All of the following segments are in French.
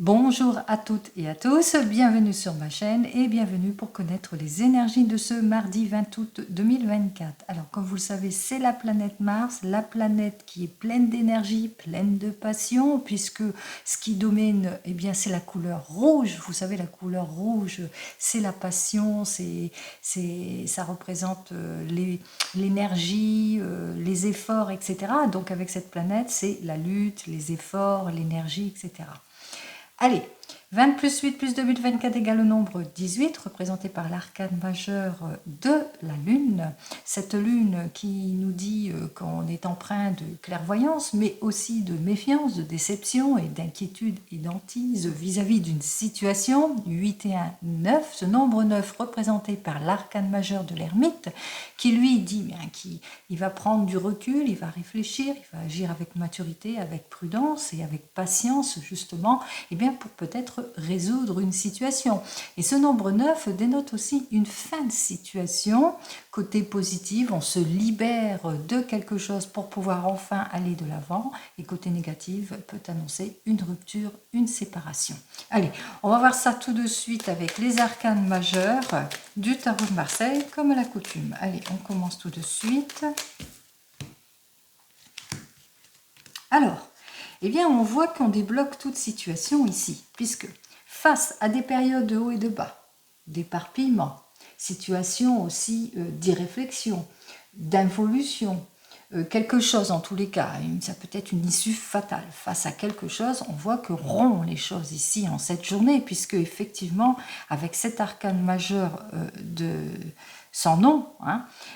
Bonjour à toutes et à tous, bienvenue sur ma chaîne et bienvenue pour connaître les énergies de ce mardi 20 août 2024. Alors comme vous le savez, c'est la planète Mars, la planète qui est pleine d'énergie, pleine de passion, puisque ce qui domine, eh bien, c'est la couleur rouge. Vous savez, la couleur rouge, c'est la passion, ça représente l'énergie, les efforts, etc. Donc avec cette planète, c'est la lutte, les efforts, l'énergie, etc. Allez, 20 plus 8 plus 2024 égale au nombre 18, représenté par l'arcane majeur de la Lune. Cette Lune qui nous dit qu'on est empreint de clairvoyance, mais aussi de méfiance, de déception et d'inquiétude et d'antise vis-à-vis d'une situation. 8 et 1, 9. Ce nombre 9 représenté par l'arcane majeur de l'ermite, qui lui dit qu'il va prendre du recul, il va réfléchir, il va agir avec maturité, avec prudence et avec patience, justement, et bien pour peut-être résoudre une situation. Et ce nombre 9 dénote aussi une fin de situation. Côté positif, on se libère de quelque chose pour pouvoir enfin aller de l'avant. Et côté négatif, peut annoncer une rupture, une séparation. Allez, on va voir ça tout de suite avec les arcanes majeurs du tarot de Marseille, comme à la coutume. Allez, on commence tout de suite. Alors, eh bien, on voit qu'on débloque toute situation ici, puisque face à des périodes de haut et de bas, d'éparpillement, situation aussi d'irréflexion, d'involution, quelque chose en tous les cas, ça peut être une issue fatale. Face à quelque chose, on voit que rompt les choses ici en cette journée, puisque effectivement, avec cet arcane majeur sans nom,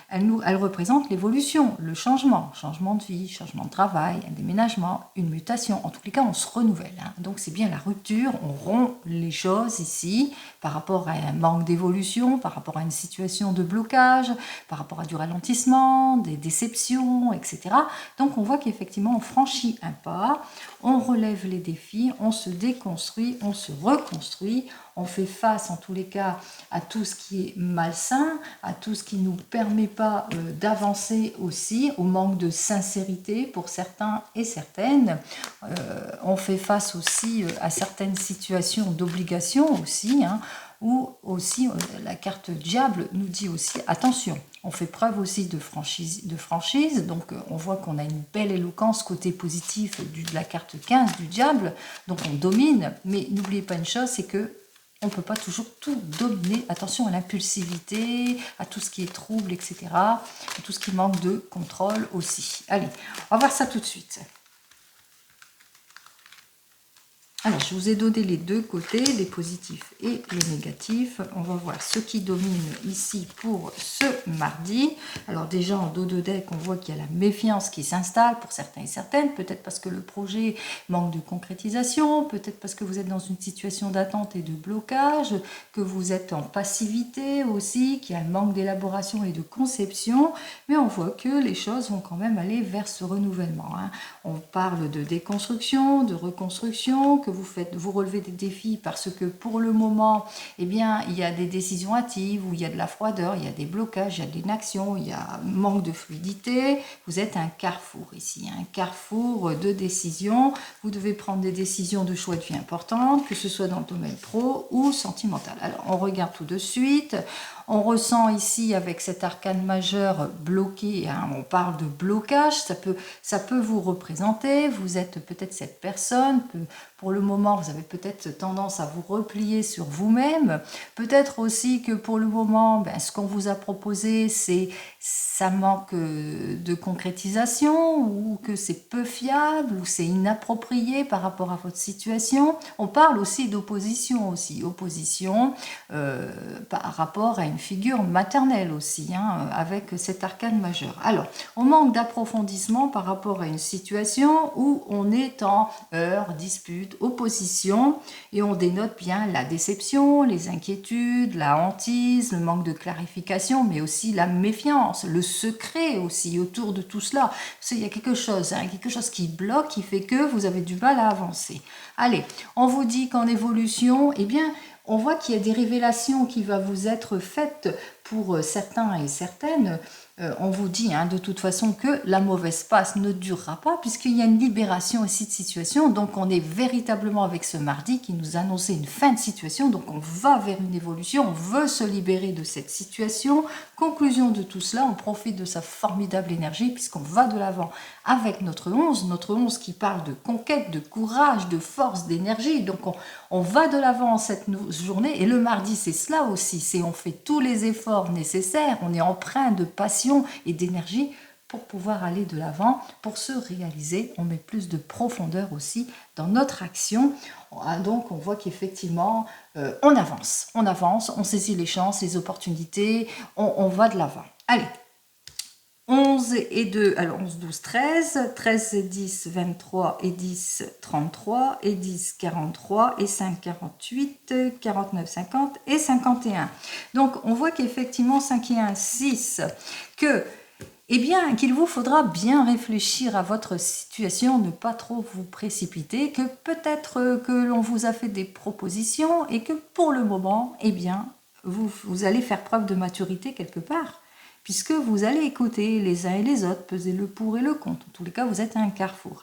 elle représente l'évolution, le changement de vie, changement de travail, un déménagement, une mutation. En tous les cas, on se renouvelle. Donc c'est bien la rupture, on rompt les choses ici par rapport à un manque d'évolution, par rapport à une situation de blocage, par rapport à du ralentissement, des déceptions, etc. Donc on voit qu'effectivement on franchit un pas, on relève les défis, on se déconstruit, on se reconstruit, on fait face en tous les cas à tout ce qui est malsain, à tout ce qui ne nous permet pas d'avancer aussi, au manque de sincérité pour certains et certaines. On fait face aussi à certaines situations d'obligation aussi, où aussi la carte diable nous dit aussi attention. On fait preuve aussi de franchise, donc on voit qu'on a une belle éloquence côté positif de la carte 15 du diable, donc on domine, mais n'oubliez pas une chose, c'est que on ne peut pas toujours tout dominer. Attention à l'impulsivité, à tout ce qui est trouble, etc. À tout ce qui manque de contrôle aussi. Allez, on va voir ça tout de suite. Alors, je vous ai donné les deux côtés, les positifs et les négatifs. On va voir ce qui domine ici pour ce mardi. Alors déjà, en dos de deck, on voit qu'il y a la méfiance qui s'installe pour certains et certaines. Peut-être parce que le projet manque de concrétisation, peut-être parce que vous êtes dans une situation d'attente et de blocage, que vous êtes en passivité aussi, qu'il y a un manque d'élaboration et de conception. Mais on voit que les choses vont quand même aller vers ce renouvellement. On parle de déconstruction, de reconstruction, que vous relevez des défis parce que pour le moment, eh bien, il y a des décisions hâtives, où il y a de la froideur, il y a des blocages, il y a de l'inaction, il y a un manque de fluidité. Vous êtes un carrefour ici, un carrefour de décisions. Vous devez prendre des décisions de choix de vie importantes, que ce soit dans le domaine pro ou sentimental. Alors, on regarde tout de suite. On ressent ici avec cet arcane majeur bloqué, on parle de blocage, ça peut vous représenter, vous êtes peut-être cette personne, pour le moment vous avez peut-être tendance à vous replier sur vous-même, peut-être aussi que pour le moment, ce qu'on vous a proposé, ça manque de concrétisation, ou que c'est peu fiable, ou c'est inapproprié par rapport à votre situation. On parle aussi d'opposition opposition par rapport à une figure maternelle aussi, avec cet arcane majeur. Alors, on manque d'approfondissement par rapport à une situation où on est en heurts, dispute, opposition, et on dénote bien la déception, les inquiétudes, la hantise, le manque de clarification, mais aussi la méfiance, le secret aussi autour de tout cela. Parce qu'il y a quelque chose qui bloque, qui fait que vous avez du mal à avancer. Allez, on vous dit qu'en évolution, eh bien, on voit qu'il y a des révélations qui vont vous être faites pour certains et certaines, on vous dit de toute façon que la mauvaise passe ne durera pas puisqu'il y a une libération aussi de situation. Donc on est véritablement avec ce mardi qui nous annonçait une fin de situation. Donc on va vers une évolution, on veut se libérer de cette situation. Conclusion de tout cela, on profite de sa formidable énergie puisqu'on va de l'avant avec notre 11 qui parle de conquête, de courage, de force, d'énergie. Donc on va de l'avant en cette journée et le mardi c'est cela aussi, c'est on fait tous les efforts nécessaires, on est empreint de passion et d'énergie pour pouvoir aller de l'avant, pour se réaliser. On met plus de profondeur aussi dans notre action. Donc on voit qu'effectivement on avance, on saisit les chances, les opportunités, on va de l'avant. Allez, 11 et 2, alors 11, 12, 13, 13 et 10, 23 et 10, 33 et 10, 43 et 5, 48, 49, 50 et 51. Donc on voit qu'effectivement 5 et 1, 6, que eh bien, qu'il vous faudra bien réfléchir à votre situation, ne pas trop vous précipiter, que peut-être que l'on vous a fait des propositions et que pour le moment, eh bien, vous allez faire preuve de maturité quelque part, puisque vous allez écouter les uns et les autres, peser le pour et le contre. En tous les cas, vous êtes à un carrefour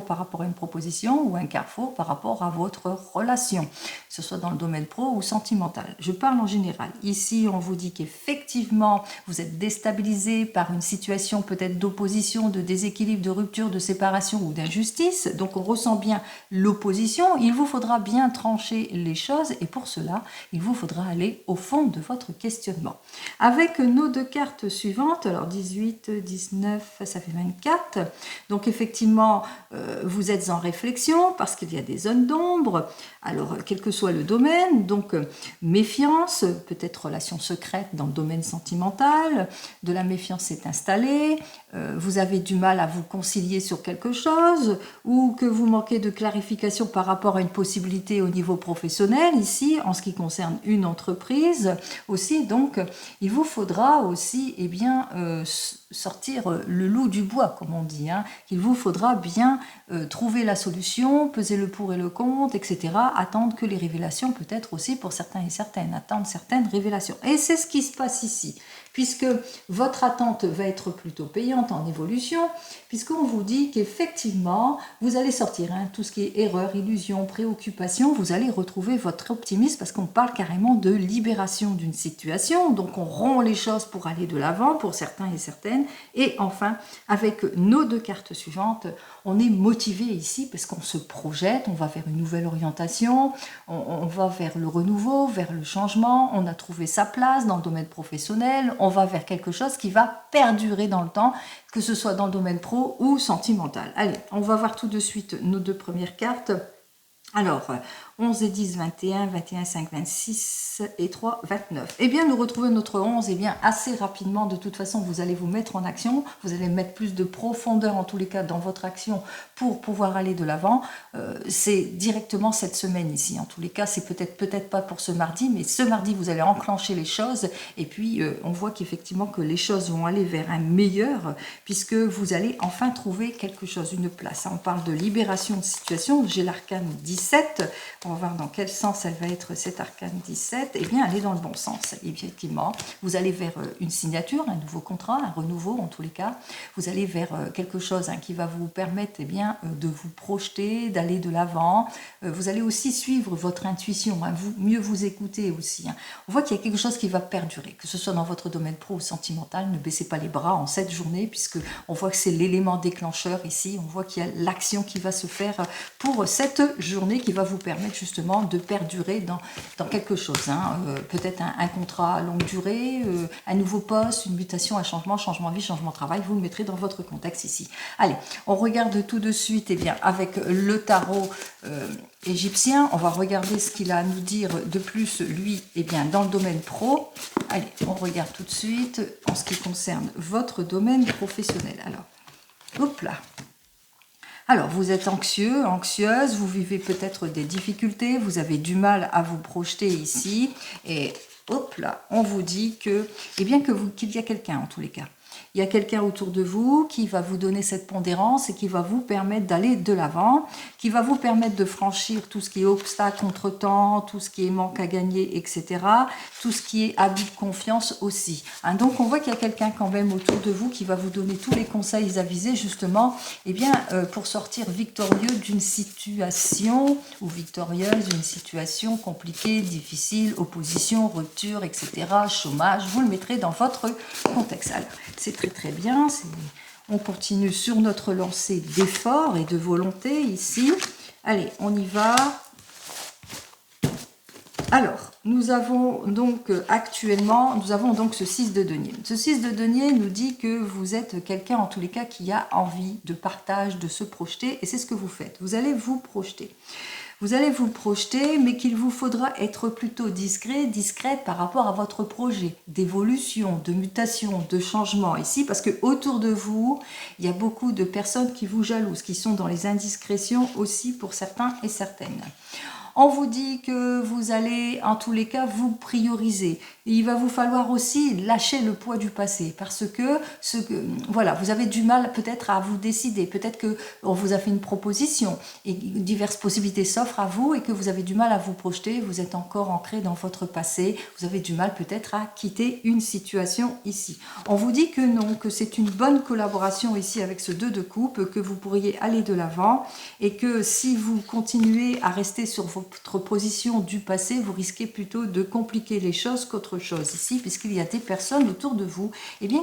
par rapport à une proposition ou un carrefour par rapport à votre relation, que ce soit dans le domaine pro ou sentimental. Je parle en général. Ici, on vous dit qu'effectivement, vous êtes déstabilisé par une situation peut-être d'opposition, de déséquilibre, de rupture, de séparation ou d'injustice. Donc, on ressent bien l'opposition. Il vous faudra bien trancher les choses et pour cela, il vous faudra aller au fond de votre questionnement. Avec nos deux cartes suivantes, alors 18, 19, ça fait 24. Donc effectivement, vous êtes en réflexion parce qu'il y a des zones d'ombre. Alors, quel que soit le domaine, donc méfiance, peut-être relation secrète dans le domaine sentimental, de la méfiance s'est installée, vous avez du mal à vous concilier sur quelque chose, ou que vous manquez de clarification par rapport à une possibilité au niveau professionnel, ici, en ce qui concerne une entreprise aussi. Donc, il vous faudra aussi sortir le loup du bois, comme on dit. Il vous faudra bien trouver la solution, peser le pour et le contre, etc. Attendre que les révélations, peut-être aussi pour certains et certaines, attendre certaines révélations. Et c'est ce qui se passe ici, puisque votre attente va être plutôt payante en évolution, puisqu'on vous dit qu'effectivement, vous allez sortir tout ce qui est erreur, illusion, préoccupation, vous allez retrouver votre optimisme, parce qu'on parle carrément de libération d'une situation, donc on rompt les choses pour aller de l'avant, pour certains et certaines, et enfin, avec nos deux cartes suivantes, on est motivé ici, parce qu'on se projette, on va vers une nouvelle orientation, on va vers le renouveau, vers le changement, on a trouvé sa place dans le domaine professionnel, on va vers quelque chose qui va perdurer dans le temps, que ce soit dans le domaine pro ou sentimental. Allez, on va voir tout de suite nos deux premières cartes. Alors, 11 et 10, 21, 21, 5, 26 et 3, 29. Eh bien, nous retrouvons notre 11, assez rapidement. De toute façon, vous allez vous mettre en action. Vous allez mettre plus de profondeur, en tous les cas, dans votre action pour pouvoir aller de l'avant. C'est directement cette semaine ici. En tous les cas, c'est peut-être pas pour ce mardi, mais ce mardi, vous allez enclencher les choses. Et puis, on voit qu'effectivement, que les choses vont aller vers un meilleur, puisque vous allez enfin trouver quelque chose, une place. On parle de libération de situation. J'ai l'arcane 17. On va voir dans quel sens elle va être cette arcane 17. Eh bien, elle est dans le bon sens. Effectivement, vous allez vers une signature, un nouveau contrat, un renouveau en tous les cas. Vous allez vers quelque chose qui va vous permettre de vous projeter, d'aller de l'avant. Vous allez aussi suivre votre intuition, mieux vous écouter aussi. On voit qu'il y a quelque chose qui va perdurer, que ce soit dans votre domaine pro ou sentimental. Ne baissez pas les bras en cette journée, puisque on voit que c'est l'élément déclencheur ici. On voit qu'il y a l'action qui va se faire pour cette journée qui va vous permettre justement de perdurer dans quelque chose. Peut-être un contrat à longue durée, un nouveau poste, une mutation, un changement de vie, changement de travail. Vous le mettrez dans votre contexte ici. Allez, on regarde tout de suite avec le tarot égyptien. On va regarder ce qu'il a à nous dire de plus, lui, dans le domaine pro. Allez, on regarde tout de suite en ce qui concerne votre domaine professionnel. Alors, hop là. Alors, vous êtes anxieux, anxieuse, vous vivez peut-être des difficultés, vous avez du mal à vous projeter ici, et hop là, on vous dit qu'il y a quelqu'un en tous les cas Il y a quelqu'un autour de vous qui va vous donner cette pondérance et qui va vous permettre d'aller de l'avant, qui va vous permettre de franchir tout ce qui est obstacle, contretemps, tout ce qui est manque à gagner, etc. Tout ce qui est abus de confiance aussi. Hein, donc on voit qu'il y a quelqu'un quand même autour de vous qui va vous donner tous les conseils avisés justement pour sortir victorieux d'une situation ou victorieuse d'une situation compliquée, difficile, opposition, rupture, etc. Chômage, vous le mettrez dans votre contexte. Alors, c'est très très bien, on continue sur notre lancée d'efforts et de volonté ici. Allez, on y va. Alors, nous avons donc actuellement, ce 6 de denier. Ce 6 de denier nous dit que vous êtes quelqu'un en tous les cas qui a envie de partage, de se projeter, et c'est ce que vous faites. Vous allez vous projeter. Vous allez vous projeter, mais qu'il vous faudra être plutôt discrète par rapport à votre projet d'évolution, de mutation, de changement ici, parce que autour de vous, il y a beaucoup de personnes qui vous jalousent, qui sont dans les indiscrétions aussi pour certains et certaines. On vous dit que vous allez, en tous les cas, vous prioriser. Et il va vous falloir aussi lâcher le poids du passé parce que, voilà, vous avez du mal peut-être à vous décider. Peut-être qu'on vous a fait une proposition et diverses possibilités s'offrent à vous et que vous avez du mal à vous projeter. Vous êtes encore ancré dans votre passé. Vous avez du mal peut-être à quitter une situation ici. On vous dit que non, que c'est une bonne collaboration ici avec ce 2 de coupe, que vous pourriez aller de l'avant et que si vous continuez à rester sur votre position du passé, vous risquez plutôt de compliquer les choses qu'autre chose ici, puisqu'il y a des personnes autour de vous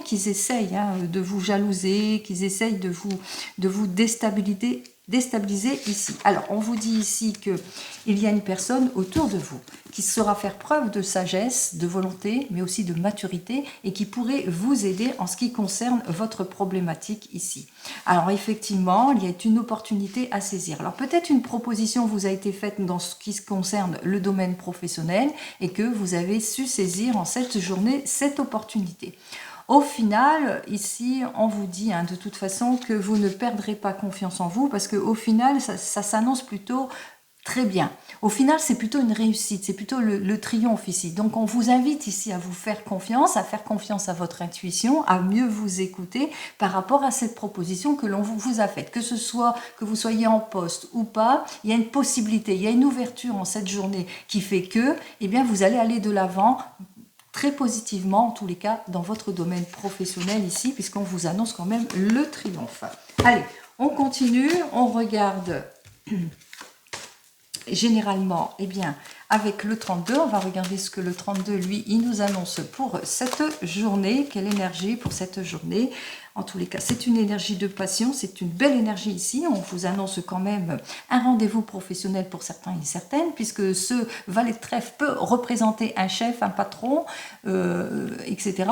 qui essayent de vous jalouser, qui essayent de vous déstabiliser ici. Alors, on vous dit ici qu'il y a une personne autour de vous qui saura faire preuve de sagesse, de volonté, mais aussi de maturité et qui pourrait vous aider en ce qui concerne votre problématique ici. Alors, effectivement, il y a une opportunité à saisir. Alors, peut-être une proposition vous a été faite dans ce qui concerne le domaine professionnel et que vous avez su saisir en cette journée cette opportunité. Au final, ici, on vous dit de toute façon que vous ne perdrez pas confiance en vous parce qu'au final, ça s'annonce plutôt très bien. Au final, c'est plutôt une réussite, c'est plutôt le triomphe ici. Donc, on vous invite ici à vous faire confiance à votre intuition, à mieux vous écouter par rapport à cette proposition que l'on vous a faite. Que ce soit que vous soyez en poste ou pas, il y a une possibilité, il y a une ouverture en cette journée qui fait que, vous allez aller de l'avant très positivement, en tous les cas, dans votre domaine professionnel ici, puisqu'on vous annonce quand même le triomphe. Allez, on continue, on regarde généralement, avec le 32, on va regarder ce que le 32, lui, il nous annonce pour cette journée, quelle énergie pour cette journée. En tous les cas, c'est une énergie de passion, c'est une belle énergie ici. On vous annonce quand même un rendez-vous professionnel pour certains et certaines, puisque ce valet de trèfle peut représenter un chef, un patron, etc.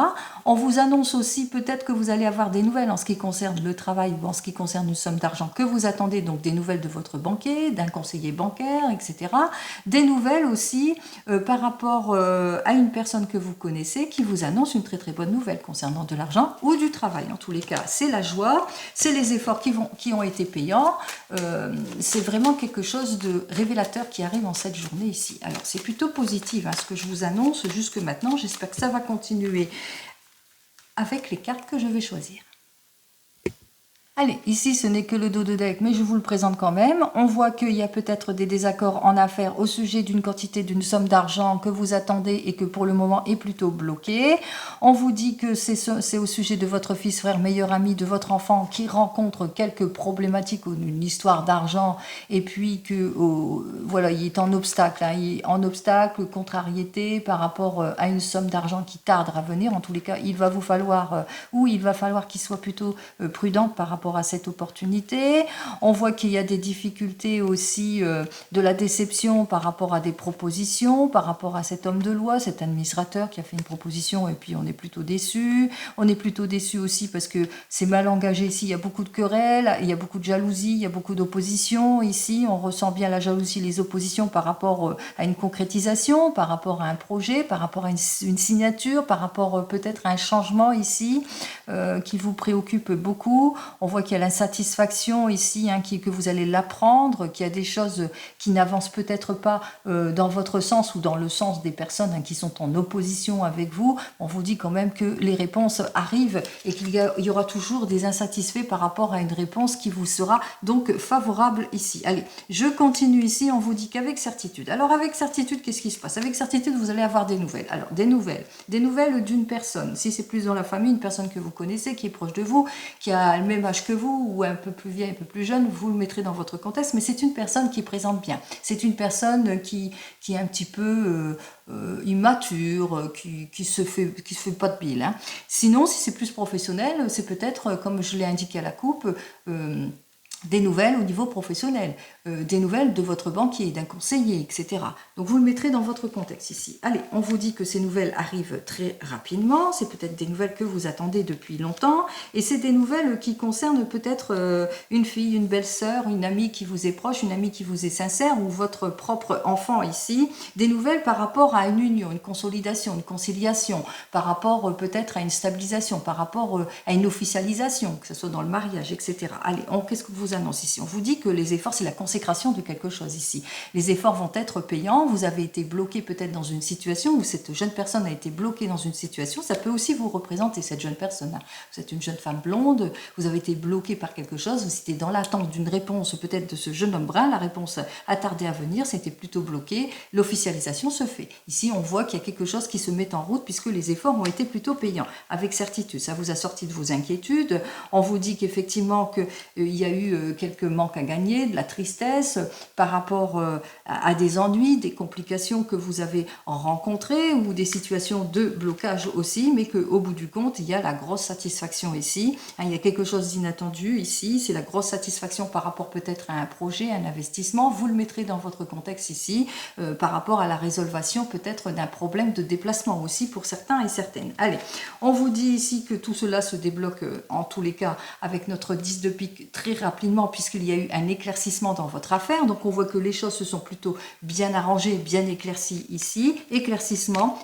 On vous annonce aussi peut-être que vous allez avoir des nouvelles en ce qui concerne le travail ou en ce qui concerne une somme d'argent que vous attendez, donc des nouvelles de votre banquier, d'un conseiller bancaire, etc. Des nouvelles aussi par rapport à une personne que vous connaissez qui vous annonce une très très bonne nouvelle concernant de l'argent ou du travail. En tous les cas, c'est la joie, c'est les efforts qui ont été payants, c'est vraiment quelque chose de révélateur qui arrive en cette journée ici. Alors, c'est plutôt positif ce que je vous annonce jusque maintenant. J'espère que ça va continuer avec les cartes que je vais choisir. Allez, ici ce n'est que le dos de deck, mais je vous le présente quand même. On voit qu'il y a peut-être des désaccords en affaires au sujet d'une quantité, d'une somme d'argent que vous attendez et que pour le moment est plutôt bloquée. On vous dit que c'est au sujet de votre fils, frère, meilleur ami, de votre enfant qui rencontre quelques problématiques ou une histoire d'argent et puis que voilà, il est en obstacle, contrariété par rapport à une somme d'argent qui tarde à venir. En tous les cas, il va falloir qu'il soit plutôt prudent par rapport à cette opportunité. On voit qu'il y a des difficultés aussi de la déception par rapport à des propositions, par rapport à cet homme de loi, cet administrateur qui a fait une proposition et puis on est plutôt déçu. On est plutôt déçu aussi parce que c'est mal engagé ici, il y a beaucoup de querelles, il y a beaucoup de jalousie, il y a beaucoup d'opposition ici. On ressent bien la jalousie, les oppositions par rapport à une concrétisation, par rapport à un projet, par rapport à une signature, par rapport peut-être à un changement ici qui vous préoccupe beaucoup. On voit voit qu'il y a l'insatisfaction ici, hein, que vous allez l'apprendre, qu'il y a des choses qui n'avancent peut-être pas dans votre sens ou dans le sens des personnes qui sont en opposition avec vous. On vous dit quand même que les réponses arrivent et qu'il y aura toujours des insatisfaits par rapport à une réponse qui vous sera donc favorable ici. Allez, je continue ici, on vous dit qu'avec certitude. Alors avec certitude, qu'est-ce qui se passe? Avec certitude, vous allez avoir des nouvelles. Alors des nouvelles d'une personne. Si c'est plus dans la famille, une personne que vous connaissez, qui est proche de vous, qui a le même âge que vous, ou un peu plus vieille, un peu plus jeune, vous le mettrez dans votre contexte, mais c'est une personne qui présente bien. C'est une personne qui est un petit peu immature, qui se fait pas de bile. Hein. Sinon, si c'est plus professionnel, c'est peut-être, comme je l'ai indiqué à la coupe, des nouvelles au niveau professionnel, des nouvelles de votre banquier, d'un conseiller, etc. Donc vous le mettrez dans votre contexte ici. Allez, on vous dit que ces nouvelles arrivent très rapidement, c'est peut-être des nouvelles que vous attendez depuis longtemps, et c'est des nouvelles qui concernent peut-être une fille, une belle-sœur, une amie qui vous est proche, une amie qui vous est sincère, ou votre propre enfant ici, des nouvelles par rapport à une union, une consolidation, une conciliation, par rapport peut-être à une stabilisation, par rapport à une officialisation, que ce soit dans le mariage, etc. Allez, qu'est-ce que vous annonce ici? On vous dit que les efforts, c'est la consécration de quelque chose ici. Les efforts vont être payants. Vous avez été bloqué peut-être dans une situation où cette jeune personne a été bloquée dans une situation. Ça peut aussi vous représenter, cette jeune personne. Vous êtes une jeune femme blonde, vous avez été bloqué par quelque chose, vous étiez dans l'attente d'une réponse peut-être de ce jeune homme brun. La réponse a tardé à venir, c'était plutôt bloqué. L'officialisation se fait. Ici, on voit qu'il y a quelque chose qui se met en route puisque les efforts ont été plutôt payants. Avec certitude, ça vous a sorti de vos inquiétudes. On vous dit qu'effectivement, qu'il y a eu quelques manques à gagner, de la tristesse par rapport à des ennuis, des complications que vous avez rencontrées ou des situations de blocage aussi, mais qu'au bout du compte, il y a la grosse satisfaction ici. Il y a quelque chose d'inattendu ici, c'est la grosse satisfaction par rapport peut-être à un projet, un investissement. Vous le mettrez dans votre contexte ici par rapport à la résolution peut-être d'un problème de déplacement aussi pour certains et certaines. Allez, on vous dit ici que tout cela se débloque en tous les cas avec notre 10 de pique très rapidement puisqu'il y a eu un éclaircissement dans votre affaire. Donc on voit que les choses se sont plutôt bien arrangées, bien éclaircies ici. Éclaircissement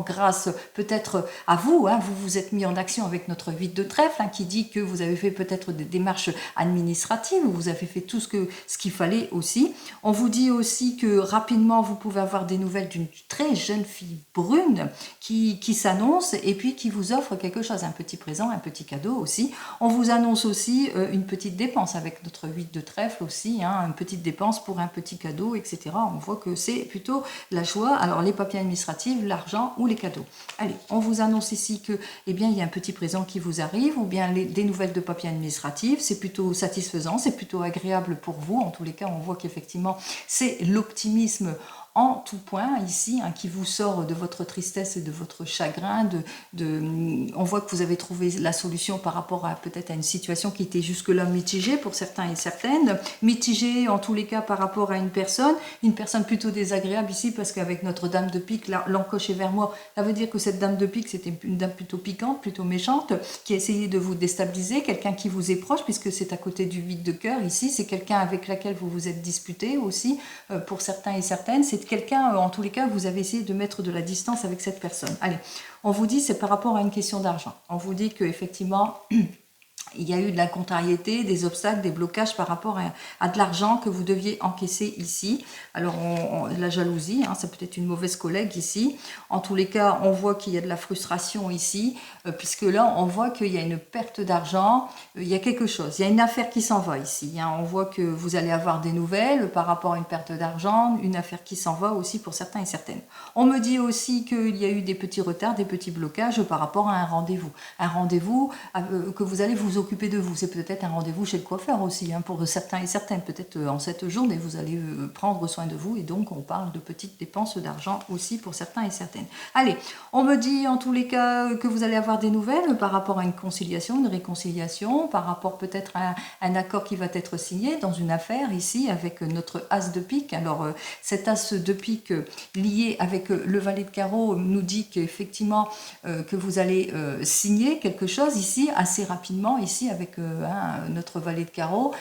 grâce peut-être à vous. Hein, vous vous êtes mis en action avec notre 8 de trèfle qui dit que vous avez fait peut-être des démarches administratives, vous avez fait tout ce qu'il fallait aussi. On vous dit aussi que rapidement vous pouvez avoir des nouvelles d'une très jeune fille brune qui s'annonce et puis qui vous offre quelque chose, un petit présent, un petit cadeau aussi. On vous annonce aussi une petite dépense avec notre 8 de trèfle aussi, hein, une petite dépense pour un petit cadeau, etc. On voit que c'est plutôt la joie. Alors les papiers administratifs, l'argent ou les cadeaux. Allez, on vous annonce ici que, eh bien, il y a un petit présent qui vous arrive ou bien des nouvelles de papiers administratifs. C'est plutôt satisfaisant, c'est plutôt agréable pour vous. En tous les cas, on voit qu'effectivement, c'est l'optimisme en tout point ici, qui vous sort de votre tristesse et de votre chagrin. On voit que vous avez trouvé la solution par rapport à peut-être à une situation qui était jusque-là mitigée pour certains et certaines. Mitigée en tous les cas par rapport à une personne plutôt désagréable ici parce qu'avec notre dame de pique, l'encoche est vers moi. Ça veut dire que cette dame de pique, c'était une dame plutôt piquante, plutôt méchante, qui a essayé de vous déstabiliser, quelqu'un qui vous est proche puisque c'est à côté du 8 de cœur ici. C'est quelqu'un avec laquelle vous vous êtes disputé aussi pour certains et certaines. C'est quelqu'un, en tous les cas, vous avez essayé de mettre de la distance avec cette personne. Allez, on vous dit, c'est par rapport à une question d'argent. On vous dit qu'effectivement, il y a eu de la contrariété, des obstacles, des blocages par rapport à de l'argent que vous deviez encaisser ici. Alors, la jalousie, ça peut être une mauvaise collègue ici. En tous les cas, on voit qu'il y a de la frustration ici, puisque là, on voit qu'il y a une perte d'argent, il y a quelque chose, il y a une affaire qui s'en va ici. On voit que vous allez avoir des nouvelles par rapport à une perte d'argent, une affaire qui s'en va aussi pour certains et certaines. On me dit aussi qu'il y a eu des petits retards, des petits blocages par rapport à un rendez-vous. Un rendez-vous que vous allez vous occuper de vous. C'est peut-être un rendez-vous chez le coiffeur aussi, pour certains et certaines. Peut-être en cette journée, vous allez prendre soin de vous et donc on parle de petites dépenses d'argent aussi pour certains et certaines. Allez, on me dit en tous les cas que vous allez avoir des nouvelles par rapport à une conciliation, une réconciliation, par rapport peut-être à un accord qui va être signé dans une affaire ici avec notre as de pique. Alors cet as de pique lié avec le valet de carreau nous dit qu'effectivement que vous allez signer quelque chose ici assez rapidement ici ici avec notre valet de carreau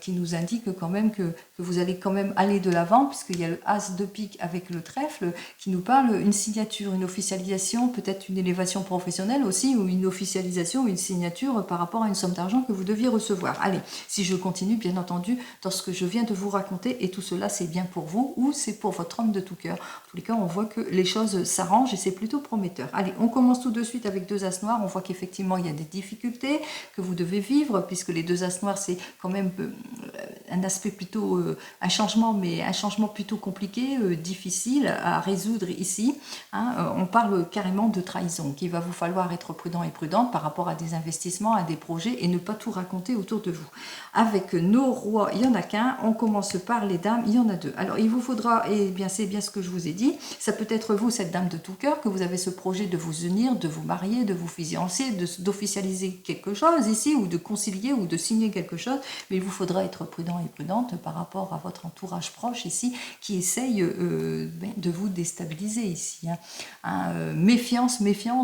qui nous indique quand même que vous allez quand même aller de l'avant, puisqu'il y a le as de pique avec le trèfle qui nous parle une signature, une officialisation, peut-être une élévation professionnelle aussi, ou une officialisation, ou une signature par rapport à une somme d'argent que vous deviez recevoir. Allez, si je continue, bien entendu, dans ce que je viens de vous raconter, et tout cela c'est bien pour vous, ou c'est pour votre homme de tout cœur. En tous les cas, on voit que les choses s'arrangent et c'est plutôt prometteur. Allez, on commence tout de suite avec 2 as noirs. On voit qu'effectivement il y a des difficultés que vous devez vivre, puisque les 2 as noirs c'est quand même un aspect plutôt, un changement, mais un changement plutôt compliqué, difficile à résoudre ici. On parle carrément de trahison, qu'il va vous falloir être prudent et prudente par rapport à des investissements, à des projets, et ne pas tout raconter autour de vous. Avec nos rois, il n'y en a qu'un. On commence par les dames, il y en a 2. Alors il vous faudra, et bien c'est bien ce que je vous ai dit, ça peut être vous, cette dame de tout cœur, que vous avez ce projet de vous unir, de vous marier, de vous fiancer, d'officialiser quelque chose ici, ou de concilier, ou de signer quelque chose, mais il vous faudra être prudent et prudente par rapport à votre entourage proche ici, qui essaye de vous déstabiliser ici. Méfiance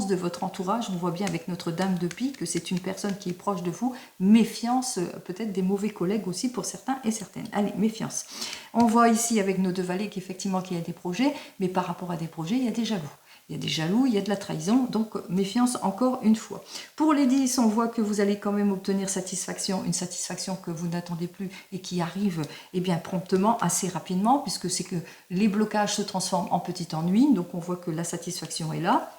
de votre entourage. On voit bien avec notre dame de pique que c'est une personne qui est proche de vous. Méfiance, peut-être des mauvais collègues aussi pour certains et certaines. Allez, méfiance. On voit ici avec nos 2 valets qu'effectivement qu'il y a des projets, mais par rapport à des projets, il y a des jaloux. Il y a des jaloux, il y a de la trahison, donc méfiance encore une fois. Pour les 10, on voit que vous allez quand même obtenir satisfaction, une satisfaction que vous n'attendez plus et qui arrive bien promptement, assez rapidement, puisque c'est que les blocages se transforment en petit ennui, donc on voit que la satisfaction est là.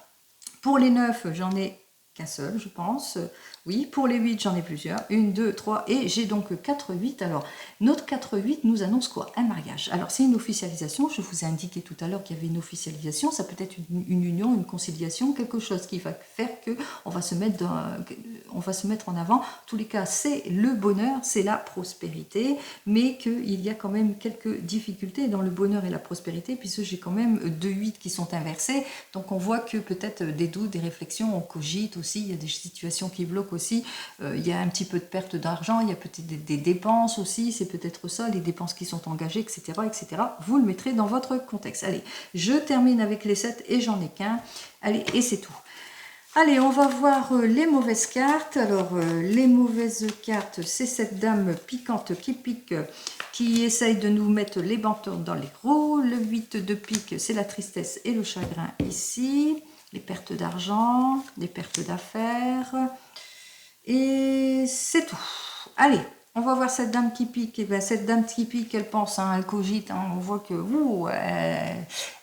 Pour les 9, j'en ai qu'un seul, je pense. Oui, pour les 8, j'en ai plusieurs. 1, 2, 3, et j'ai donc 4, 8. Alors, notre 4, 8 nous annonce quoi? Un mariage. Alors, c'est une officialisation. Je vous ai indiqué tout à l'heure qu'il y avait une officialisation. Ça peut être une union, une conciliation, quelque chose qui va faire qu'on va se mettre en avant. En tous les cas, c'est le bonheur, c'est la prospérité, mais qu'il y a quand même quelques difficultés dans le bonheur et la prospérité, puisque j'ai quand même 2 8 qui sont inversés. Donc, on voit que peut-être des doutes, des réflexions, on cogite aussi. Il y a des situations qui bloquent aussi, il y a un petit peu de perte d'argent, il y a peut-être des dépenses aussi, c'est peut-être ça, les dépenses qui sont engagées, etc., etc. Vous le mettrez dans votre contexte. Allez, je termine avec les 7 et j'en ai qu'un. Allez, et c'est tout. Allez, on va voir les mauvaises cartes. Alors, les mauvaises cartes, c'est cette dame piquante qui pique, qui essaye de nous mettre les bâtons dans les roues. Le 8 de pique, c'est la tristesse et le chagrin ici. Les pertes d'argent, les pertes d'affaires. Et c'est tout. Allez, on va voir cette dame qui pique. Et bien, cette dame qui pique, elle pense, elle cogite. On voit que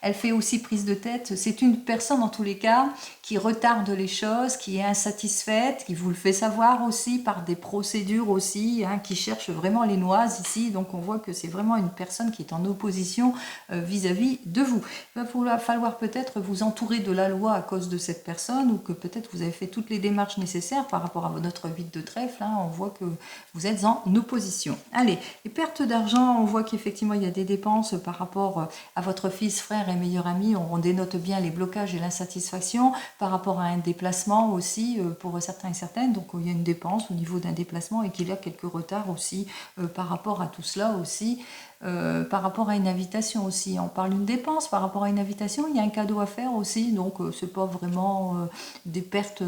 elle fait aussi prise de tête. C'est une personne, en tous les cas, qui retarde les choses, qui est insatisfaite, qui vous le fait savoir aussi par des procédures aussi, qui cherche vraiment les noises ici. Donc, on voit que c'est vraiment une personne qui est en opposition vis-à-vis de vous. Il va falloir peut-être vous entourer de la loi à cause de cette personne, ou que peut-être vous avez fait toutes les démarches nécessaires par rapport à notre 8 de trèfle. On voit que vous êtes en opposition. Allez, les pertes d'argent, on voit qu'effectivement il y a des dépenses par rapport à votre fils, frère et meilleur ami. On dénote bien les blocages et l'insatisfaction par rapport à un déplacement aussi pour certains et certaines. Donc il y a une dépense au niveau d'un déplacement et qu'il y a quelques retards aussi par rapport à tout cela aussi. Par rapport à une invitation aussi, on parle d'une dépense par rapport à une invitation, il y a un cadeau à faire aussi, donc c'est pas vraiment des pertes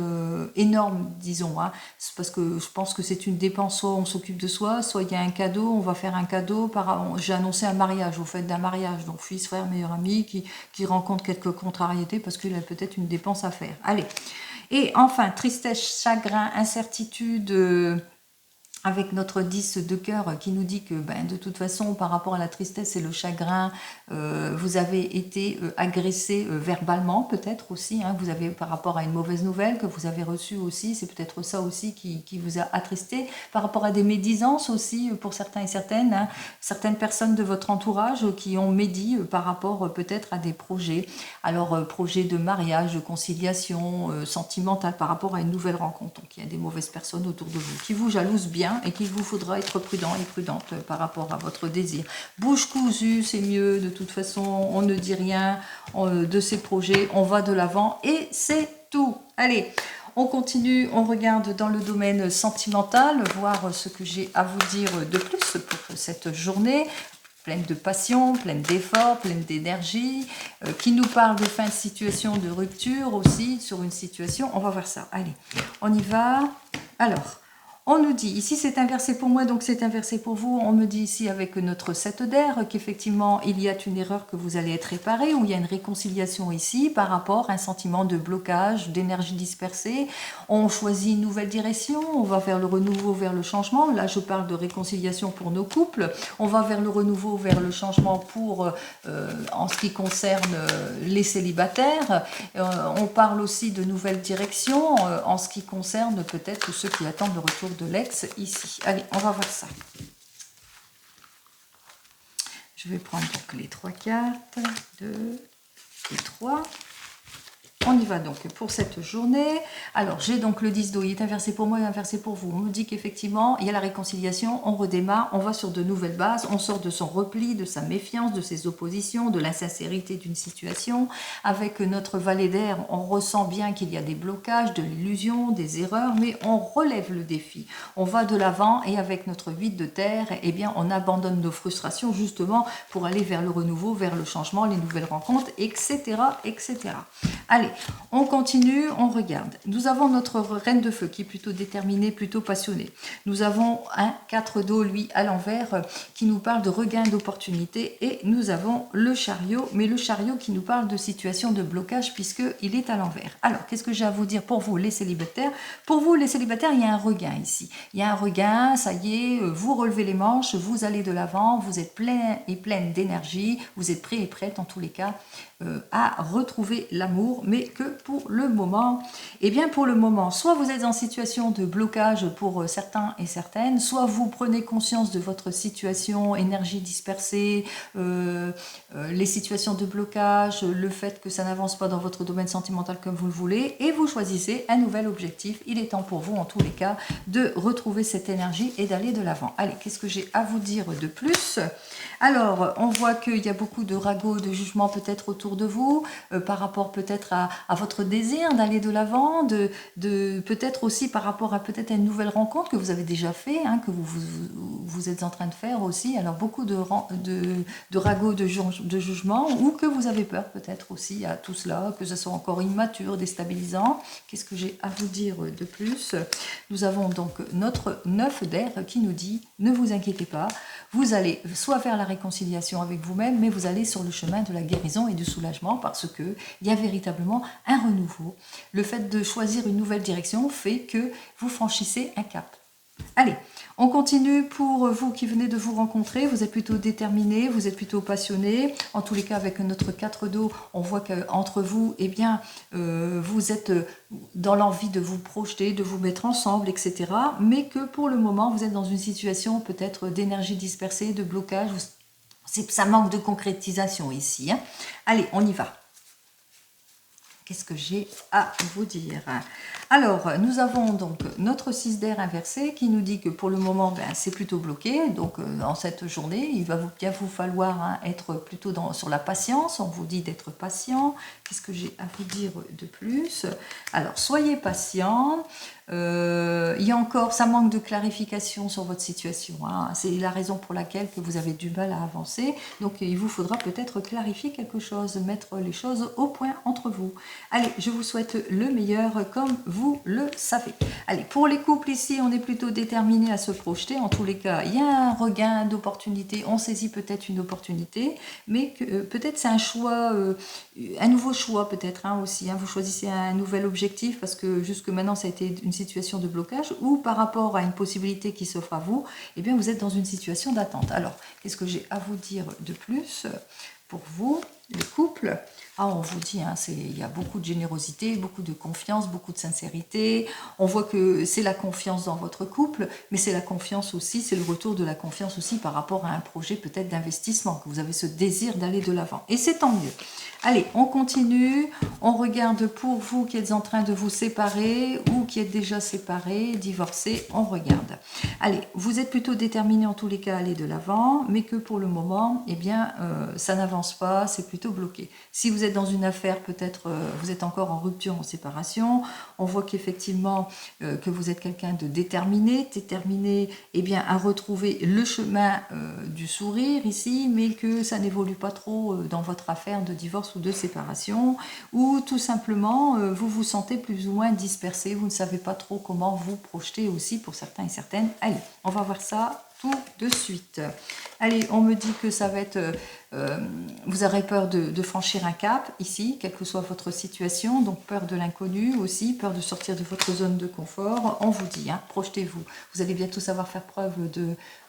énormes, disons, c'est parce que je pense que c'est une dépense, soit on s'occupe de soi, soit il y a un cadeau, on va faire un cadeau, j'ai annoncé un mariage, au fait d'un mariage, donc fils, frère, meilleur ami qui rencontre quelques contrariétés parce qu'il a peut-être une dépense à faire. Allez, et enfin, tristesse, chagrin, incertitude, avec notre 10 de cœur qui nous dit que de toute façon, par rapport à la tristesse et le chagrin, vous avez été agressé verbalement peut-être aussi. Vous avez, par rapport à une mauvaise nouvelle que vous avez reçue aussi, c'est peut-être ça aussi qui vous a attristé. Par rapport à des médisances aussi pour certains et certaines, certaines personnes de votre entourage qui ont médit par rapport peut-être à des projets. Alors, projets de mariage, de conciliation, sentimentale par rapport à une nouvelle rencontre. Donc, il y a des mauvaises personnes autour de vous qui vous jalousent bien et qu'il vous faudra être prudent et prudente par rapport à votre désir. Bouche cousue, c'est mieux, de toute façon, on ne dit rien de ces projets, on va de l'avant et c'est tout. Allez, on continue, on regarde dans le domaine sentimental, voir ce que j'ai à vous dire de plus pour cette journée. Pleine de passion, pleine d'efforts, pleine d'énergie, qui nous parle de fin de situation, de rupture aussi, sur une situation. On va voir ça. Allez, on y va. Alors, On nous dit, ici c'est inversé pour moi, donc c'est inversé pour vous. On me dit ici avec notre 7 d'air qu'effectivement il y a une erreur que vous allez être réparée, ou il y a une réconciliation ici par rapport à un sentiment de blocage, d'énergie dispersée. On choisit une nouvelle direction, on va vers le renouveau, vers le changement. Là je parle de réconciliation pour nos couples. On va vers le renouveau, vers le changement pour, en ce qui concerne les célibataires. On parle aussi de nouvelles directions en ce qui concerne peut-être ceux qui attendent le retour de l'ex ici. Allez, on va voir ça. Je vais prendre donc les 3 cartes, 2 et 3. On y va donc pour cette journée. Alors, j'ai donc le 10 d'eau, il est inversé pour moi et inversé pour vous. On me dit qu'effectivement, il y a la réconciliation, on redémarre, on va sur de nouvelles bases, on sort de son repli, de sa méfiance, de ses oppositions, de l'insincérité d'une situation. Avec notre valet d'air, on ressent bien qu'il y a des blocages, de l'illusion, des erreurs, mais on relève le défi. On va de l'avant et avec notre 8 de terre, eh bien, on abandonne nos frustrations justement pour aller vers le renouveau, vers le changement, les nouvelles rencontres, etc., etc. Allez, on continue, on regarde. Nous avons notre reine de feu qui est plutôt déterminée, plutôt passionnée. Nous avons un 4 d'eau, lui, à l'envers, qui nous parle de regain d'opportunité. Et nous avons le chariot, mais le chariot qui nous parle de situation de blocage puisqu'il est à l'envers. Alors, qu'est-ce que j'ai à vous dire pour vous, les célibataires? Pour vous, les célibataires, il y a un regain ici. Il y a un regain, ça y est, vous relevez les manches, vous allez de l'avant, vous êtes plein et pleine d'énergie, vous êtes prêt et prête, en tous les cas, à retrouver l'amour, mais que pour le moment, eh bien pour le moment, soit vous êtes en situation de blocage pour certains et certaines, soit vous prenez conscience de votre situation, énergie dispersée, les situations de blocage, le fait que ça n'avance pas dans votre domaine sentimental comme vous le voulez, et vous choisissez un nouvel objectif. Il est temps pour vous, en tous les cas, de retrouver cette énergie et d'aller de l'avant. Allez, qu'est-ce que j'ai à vous dire de plus? Alors, on voit qu'il y a beaucoup de ragots, de jugements peut-être autour de vous, par rapport peut-être à votre désir d'aller de l'avant, peut-être aussi par rapport à peut-être une nouvelle rencontre que vous avez déjà fait, hein, que vous êtes en train de faire aussi. Alors, beaucoup de ragots, de jugements, ou que vous avez peur peut-être aussi à tout cela, que ce soit encore immature, déstabilisant. Qu'est-ce que j'ai à vous dire de plus? Nous avons donc notre 9 d'air qui nous dit, ne vous inquiétez pas, vous allez soit faire la réconciliation avec vous-même, mais vous allez sur le chemin de la guérison et du soulagement parce qu'il y a véritablement un renouveau. Le fait de choisir une nouvelle direction fait que vous franchissez un cap. Allez, on continue pour vous qui venez de vous rencontrer. Vous êtes plutôt déterminé, vous êtes plutôt passionné. En tous les cas, avec notre 4 d'eau, on voit qu'entre vous, eh bien, vous êtes dans l'envie de vous projeter, de vous mettre ensemble, etc. Mais que pour le moment, vous êtes dans une situation peut-être d'énergie dispersée, de blocage. Ça manque de concrétisation ici. Hein. Allez, on y va. Qu'est-ce que j'ai à vous dire? Alors, nous avons donc notre 6 d'air inversé qui nous dit que pour le moment, c'est plutôt bloqué. Donc, en cette journée, il va bien vous falloir être plutôt sur la patience. On vous dit d'être patient. Qu'est-ce que j'ai à vous dire de plus? Alors, soyez patient. Il y a encore, ça manque de clarification sur votre situation. Hein. C'est la raison pour laquelle que vous avez du mal à avancer. Donc, il vous faudra peut-être clarifier quelque chose, mettre les choses au point entre vous. Allez, je vous souhaite le meilleur comme vous le savez. Allez, pour les couples ici, on est plutôt déterminé à se projeter. En tous les cas, il y a un regain d'opportunité. On saisit peut-être une opportunité, mais peut-être c'est un choix, un nouveau choix peut-être hein, aussi. Hein. Vous choisissez un nouvel objectif parce que jusque maintenant, ça a été une situation de blocage ou par rapport à une possibilité qui s'offre à vous, eh bien, vous êtes dans une situation d'attente. Alors, qu'est-ce que j'ai à vous dire de plus pour vous, les couples? On vous dit, hein, il y a beaucoup de générosité, beaucoup de confiance, beaucoup de sincérité. On voit que c'est la confiance dans votre couple, mais c'est la confiance aussi, c'est le retour de la confiance aussi par rapport à un projet peut-être d'investissement, que vous avez ce désir d'aller de l'avant. Et c'est tant mieux. Allez, on continue. On regarde pour vous qui êtes en train de vous séparer ou qui êtes déjà séparés, divorcés. On regarde. Allez, vous êtes plutôt déterminés en tous les cas à aller de l'avant, mais que pour le moment, eh bien, ça n'avance pas. C'est plutôt plutôt bloqué. Si vous êtes dans une affaire, peut-être vous êtes encore en rupture, en séparation, on voit qu'effectivement que vous êtes quelqu'un de déterminé eh bien, à retrouver le chemin du sourire ici, mais que ça n'évolue pas trop dans votre affaire de divorce ou de séparation, ou tout simplement vous vous sentez plus ou moins dispersé, vous ne savez pas trop comment vous projeter aussi pour certains et certaines. Allez, on va voir ça tout de suite. Allez, on me dit que ça va être... vous aurez peur de franchir un cap ici, quelle que soit votre situation, donc peur de l'inconnu aussi, peur de sortir de votre zone de confort. On vous dit, hein, projetez-vous. Vous allez bientôt savoir faire preuve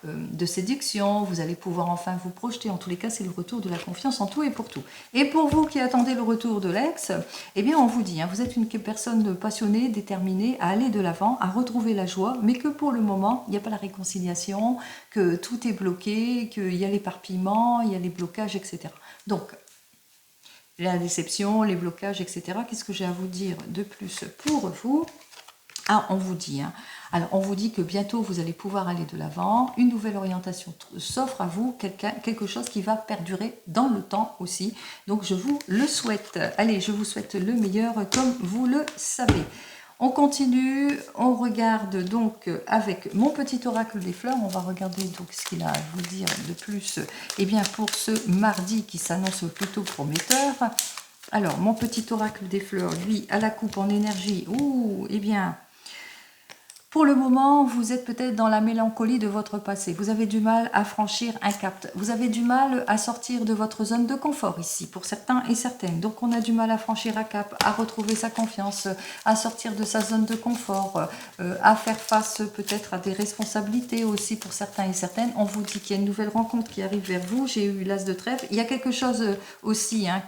de séduction, vous allez pouvoir enfin vous projeter. En tous les cas, c'est le retour de la confiance en tout et pour tout. Et pour vous qui attendez le retour de l'ex, eh bien on vous dit, hein, vous êtes une personne passionnée, déterminée à aller de l'avant, à retrouver la joie, mais que pour le moment, il n'y a pas la réconciliation, que tout est bloqué, qu'il y a l'éparpillement, il y a les blocages, etc. Donc, la déception, les blocages, etc. Qu'est-ce que j'ai à vous dire de plus pour vous? Ah, on vous dit, hein. Alors on vous dit que bientôt vous allez pouvoir aller de l'avant, une nouvelle orientation s'offre à vous, quelque chose qui va perdurer dans le temps aussi. Donc je vous le souhaite. Allez, je vous souhaite le meilleur comme vous le savez. On continue, on regarde donc avec mon petit oracle des fleurs, on va regarder donc ce qu'il a à vous dire de plus, eh bien pour ce mardi qui s'annonce plutôt prometteur. Alors, mon petit oracle des fleurs, lui, à la coupe en énergie, ouh, eh bien, pour le moment, vous êtes peut-être dans la mélancolie de votre passé. Vous avez du mal à franchir un cap. Vous avez du mal à sortir de votre zone de confort ici, pour certains et certaines. Donc, on a du mal à franchir un cap, à retrouver sa confiance, à sortir de sa zone de confort, à faire face peut-être à des responsabilités aussi pour certains et certaines. On vous dit qu'il y a une nouvelle rencontre qui arrive vers vous. J'ai eu l'as de trèfle. Il y a quelque chose aussi hein,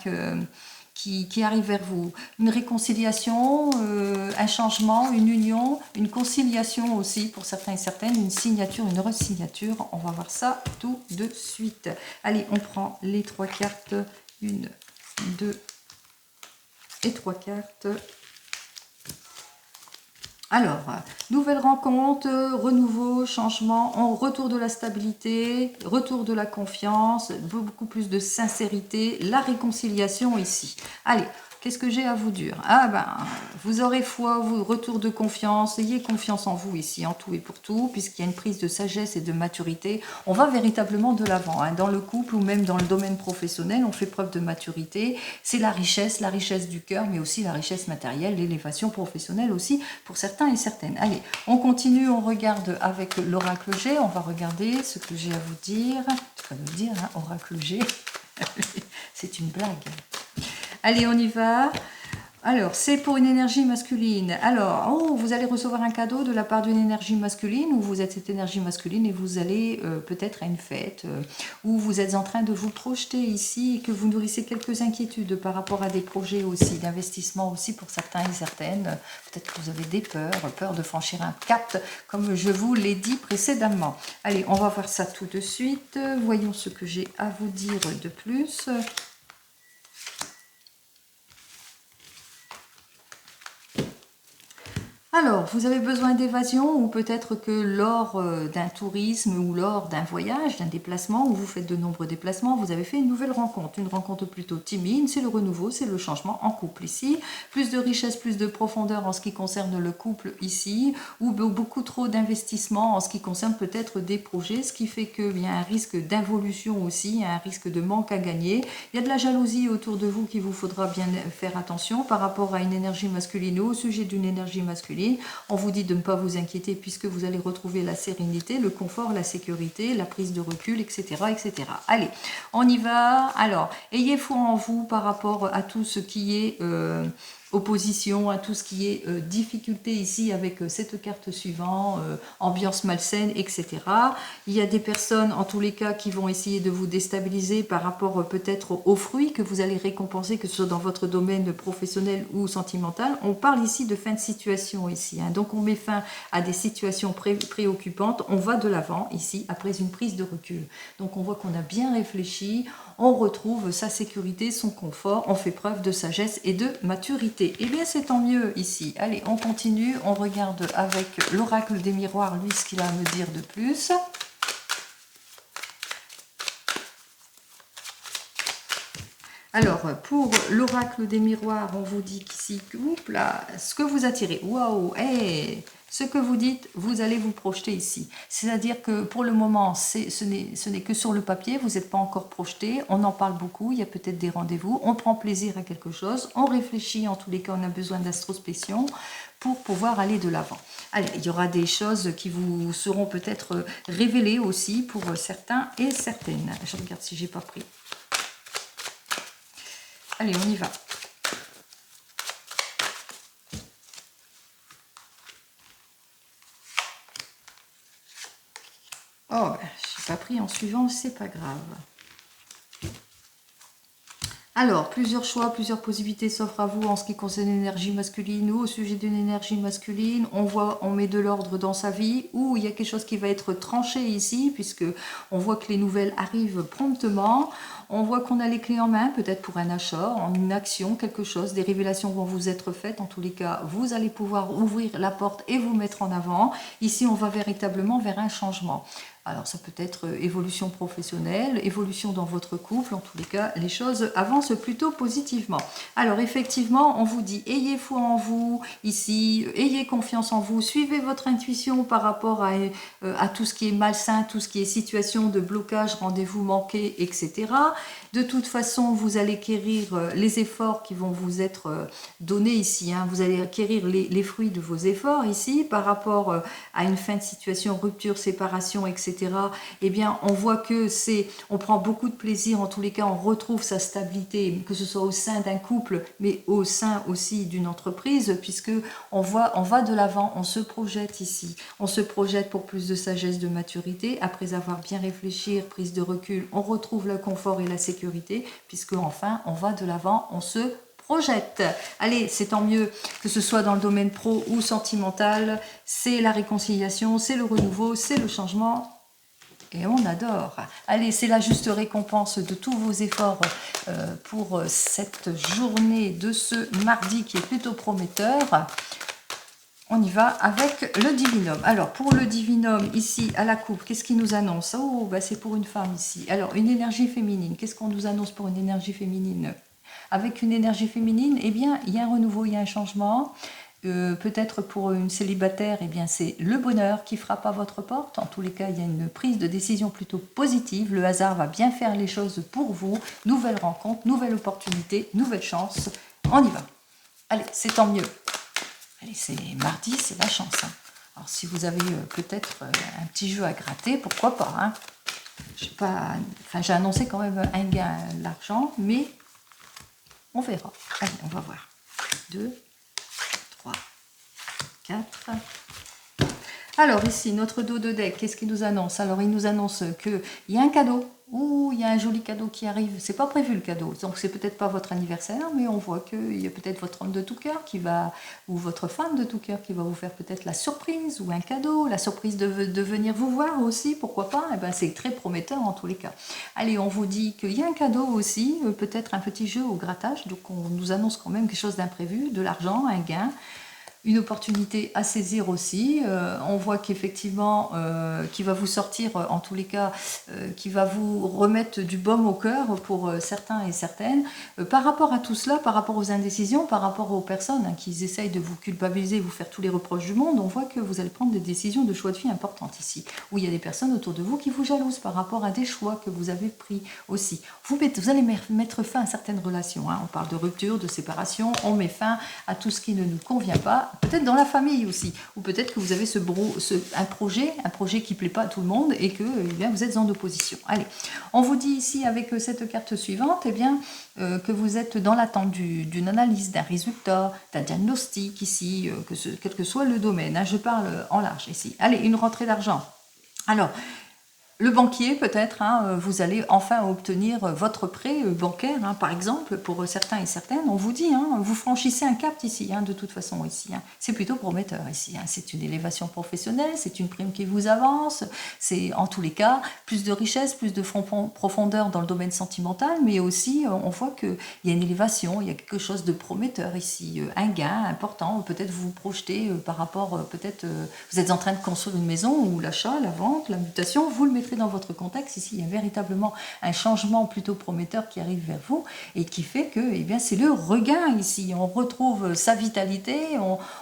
qui arrive vers vous. Une réconciliation, un changement, une union, une conciliation aussi pour certains et certaines, une signature, une resignature. On va voir ça tout de suite. Allez, on prend les 3 cartes. 1, 2 et 3 cartes. Alors, nouvelle rencontre, renouveau, changement, retour de la stabilité, retour de la confiance, beaucoup plus de sincérité, la réconciliation ici. Allez, qu'est-ce que j'ai à vous dire? Ah ben, vous aurez foi, retour de confiance, ayez confiance en vous ici, en tout et pour tout, puisqu'il y a une prise de sagesse et de maturité. On va véritablement de l'avant, hein, dans le couple ou même dans le domaine professionnel, on fait preuve de maturité. C'est la richesse du cœur, mais aussi la richesse matérielle, l'élévation professionnelle aussi, pour certains et certaines. Allez, on continue, on regarde avec l'oracle G, on va regarder ce que j'ai à vous dire. Je vais vous dire, hein, oracle G, c'est une blague. Allez, on y va. Alors, c'est pour une énergie masculine. Alors, oh, vous allez recevoir un cadeau de la part d'une énergie masculine, ou vous êtes cette énergie masculine et vous allez peut-être à une fête, où vous êtes en train de vous projeter ici et que vous nourrissez quelques inquiétudes par rapport à des projets aussi, d'investissement aussi pour certains et certaines. Peut-être que vous avez des peurs de franchir un cap, comme je vous l'ai dit précédemment. Allez, on va voir ça tout de suite. Voyons ce que j'ai à vous dire de plus. Alors, vous avez besoin d'évasion ou peut-être que lors d'un tourisme ou lors d'un voyage, d'un déplacement, où vous faites de nombreux déplacements, vous avez fait une nouvelle rencontre. Une rencontre plutôt timide, c'est le renouveau, c'est le changement en couple ici. Plus de richesse, plus de profondeur en ce qui concerne le couple ici, ou beaucoup trop d'investissement en ce qui concerne peut-être des projets, ce qui fait qu'il y a un risque d'involution aussi, un risque de manque à gagner. Il y a de la jalousie autour de vous qu'il vous faudra bien faire attention par rapport à une énergie masculine ou au sujet d'une énergie masculine. On vous dit de ne pas vous inquiéter puisque vous allez retrouver la sérénité, le confort, la sécurité, la prise de recul, etc. etc. Allez, on y va. Alors, ayez foi en vous par rapport à tout ce qui est opposition, à tout ce qui est difficulté ici avec cette carte suivante, ambiance malsaine, etc. Il y a des personnes, en tous les cas, qui vont essayer de vous déstabiliser par rapport peut-être aux fruits que vous allez récompenser, que ce soit dans votre domaine professionnel ou sentimental. On parle ici de fin de situation ici, hein. Donc on met fin à des situations préoccupantes, on va de l'avant ici après une prise de recul. Donc on voit qu'on a bien réfléchi, on retrouve sa sécurité, son confort, on fait preuve de sagesse et de maturité. Eh bien, c'est tant mieux ici. Allez, on continue, on regarde avec l'oracle des miroirs, lui, ce qu'il a à me dire de plus. Alors, pour l'oracle des miroirs, on vous dit qu'ici, là, ce que vous attirez, waouh, hey, ce que vous dites, vous allez vous projeter ici. C'est-à-dire que pour le moment, ce n'est que sur le papier, vous n'êtes pas encore projeté, on en parle beaucoup, il y a peut-être des rendez-vous, on prend plaisir à quelque chose, on réfléchit, en tous les cas, on a besoin d'introspection pour pouvoir aller de l'avant. Allez, il y aura des choses qui vous seront peut-être révélées aussi pour certains et certaines. Je regarde si j'ai pas pris. Allez, on y va. Oh, je n'ai pas pris en suivant, c'est pas grave. Alors, plusieurs choix, plusieurs possibilités s'offrent à vous en ce qui concerne l'énergie masculine ou au sujet d'une énergie masculine. On met de l'ordre dans sa vie ou il y a quelque chose qui va être tranché ici puisque on voit que les nouvelles arrivent promptement. On voit qu'on a les clés en main, peut-être pour un achat, une action, quelque chose. Des révélations vont vous être faites. En tous les cas, vous allez pouvoir ouvrir la porte et vous mettre en avant. Ici, on va véritablement vers un changement. Alors ça peut être évolution professionnelle, évolution dans votre couple, en tous les cas les choses avancent plutôt positivement. Alors effectivement on vous dit ayez foi en vous ici, ayez confiance en vous, suivez votre intuition par rapport à tout ce qui est malsain, tout ce qui est situation de blocage, rendez-vous manqué, etc. De toute façon vous allez acquérir les efforts qui vont vous être donnés ici, hein. Vous allez acquérir les fruits de vos efforts ici par rapport à une fin de situation, rupture, séparation, etc. Eh bien, on voit que on prend beaucoup de plaisir, en tous les cas, on retrouve sa stabilité, que ce soit au sein d'un couple, mais au sein aussi d'une entreprise, puisque on va de l'avant, on se projette ici, on se projette pour plus de sagesse, de maturité, après avoir bien réfléchi, prise de recul, on retrouve le confort et la sécurité, puisque enfin, on va de l'avant, on se projette. Allez, c'est tant mieux que ce soit dans le domaine pro ou sentimental, c'est la réconciliation, c'est le renouveau, c'est le changement. Et on adore. Allez, c'est la juste récompense de tous vos efforts pour cette journée de ce mardi qui est plutôt prometteur. On y va avec le divinum. Alors, pour le divinum, ici, à la coupe, qu'est-ce qu'il nous annonce? Oh, bah, c'est pour une femme ici. Alors, une énergie féminine. Qu'est-ce qu'on nous annonce pour une énergie féminine? Avec une énergie féminine, eh bien, il y a un renouveau, il y a un changement. Peut-être pour une célibataire, eh bien c'est le bonheur qui frappe à votre porte. En tous les cas, il y a une prise de décision plutôt positive. Le hasard va bien faire les choses pour vous. Nouvelle rencontre, nouvelle opportunité, nouvelle chance. On y va. Allez, c'est tant mieux. Allez, c'est mardi, c'est la chance. Hein. Alors, si vous avez peut-être un petit jeu à gratter, pourquoi pas. Hein. J'ai annoncé quand même un gain d'argent, mais on verra. Allez, on va voir. 2, 3, 4. Alors ici, notre dos de deck, qu'est-ce qu'il nous annonce? Alors il nous annonce qu'il y a un cadeau. Ouh, il y a un joli cadeau qui arrive. C'est pas prévu le cadeau, donc c'est peut-être pas votre anniversaire, mais on voit qu'il y a peut-être votre homme de tout cœur ou votre femme de tout cœur qui va vous faire peut-être la surprise ou un cadeau, la surprise de venir vous voir aussi, pourquoi pas? Eh ben, c'est très prometteur en tous les cas. Allez, on vous dit qu'il y a un cadeau aussi, peut-être un petit jeu au grattage, donc on nous annonce quand même quelque chose d'imprévu, de l'argent, un gain. Une opportunité à saisir aussi. On voit qu'effectivement, qui va vous sortir, en tous les cas, qui va vous remettre du baume au cœur pour certains et certaines. Par rapport à tout cela, par rapport aux indécisions, par rapport aux personnes qui essayent de vous culpabiliser, vous faire tous les reproches du monde, on voit que vous allez prendre des décisions de choix de vie importantes ici. Où il y a des personnes autour de vous qui vous jalousent par rapport à des choix que vous avez pris aussi. Vous allez mettre fin à certaines relations. Hein. On parle de rupture, de séparation, on met fin à tout ce qui ne nous convient pas. Peut-être dans la famille aussi, ou peut-être que vous avez un projet qui ne plaît pas à tout le monde et que eh bien, vous êtes en opposition. Allez, on vous dit ici avec cette carte suivante eh bien, que vous êtes dans l'attente d'une analyse, d'un résultat, d'un diagnostic ici, quel que soit le domaine. Hein, je parle en large ici. Allez, une rentrée d'argent. Alors, le banquier, peut-être, hein, vous allez enfin obtenir votre prêt bancaire, hein, par exemple, pour certains et certaines, on vous dit, hein, vous franchissez un cap ici, hein, de toute façon, ici. Hein. C'est plutôt prometteur ici. Hein. C'est une élévation professionnelle, c'est une prime qui vous avance, c'est en tous les cas plus de richesse, plus de profondeur dans le domaine sentimental, mais aussi, on voit qu'il y a une élévation, il y a quelque chose de prometteur ici, un gain important, peut-être vous vous projetez par rapport, peut-être, vous êtes en train de construire une maison, ou l'achat, la vente, la mutation, vous le mettez mettrez dans votre contexte, ici, il y a véritablement un changement plutôt prometteur qui arrive vers vous et qui fait que eh bien, c'est le regain ici. On retrouve sa vitalité,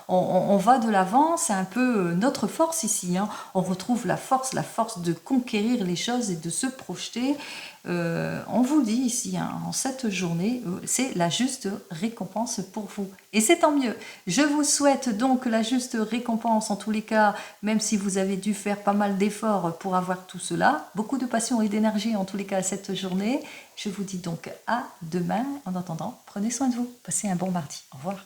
on va de l'avant, c'est un peu notre force ici. Hein. On retrouve la force de conquérir les choses et de se projeter. On vous dit ici, hein, en cette journée, c'est la juste récompense pour vous. Et c'est tant mieux. Je vous souhaite donc la juste récompense en tous les cas, même si vous avez dû faire pas mal d'efforts pour avoir tout cela. Beaucoup de passion et d'énergie en tous les cas cette journée. Je vous dis donc à demain. En attendant, prenez soin de vous. Passez un bon mardi. Au revoir.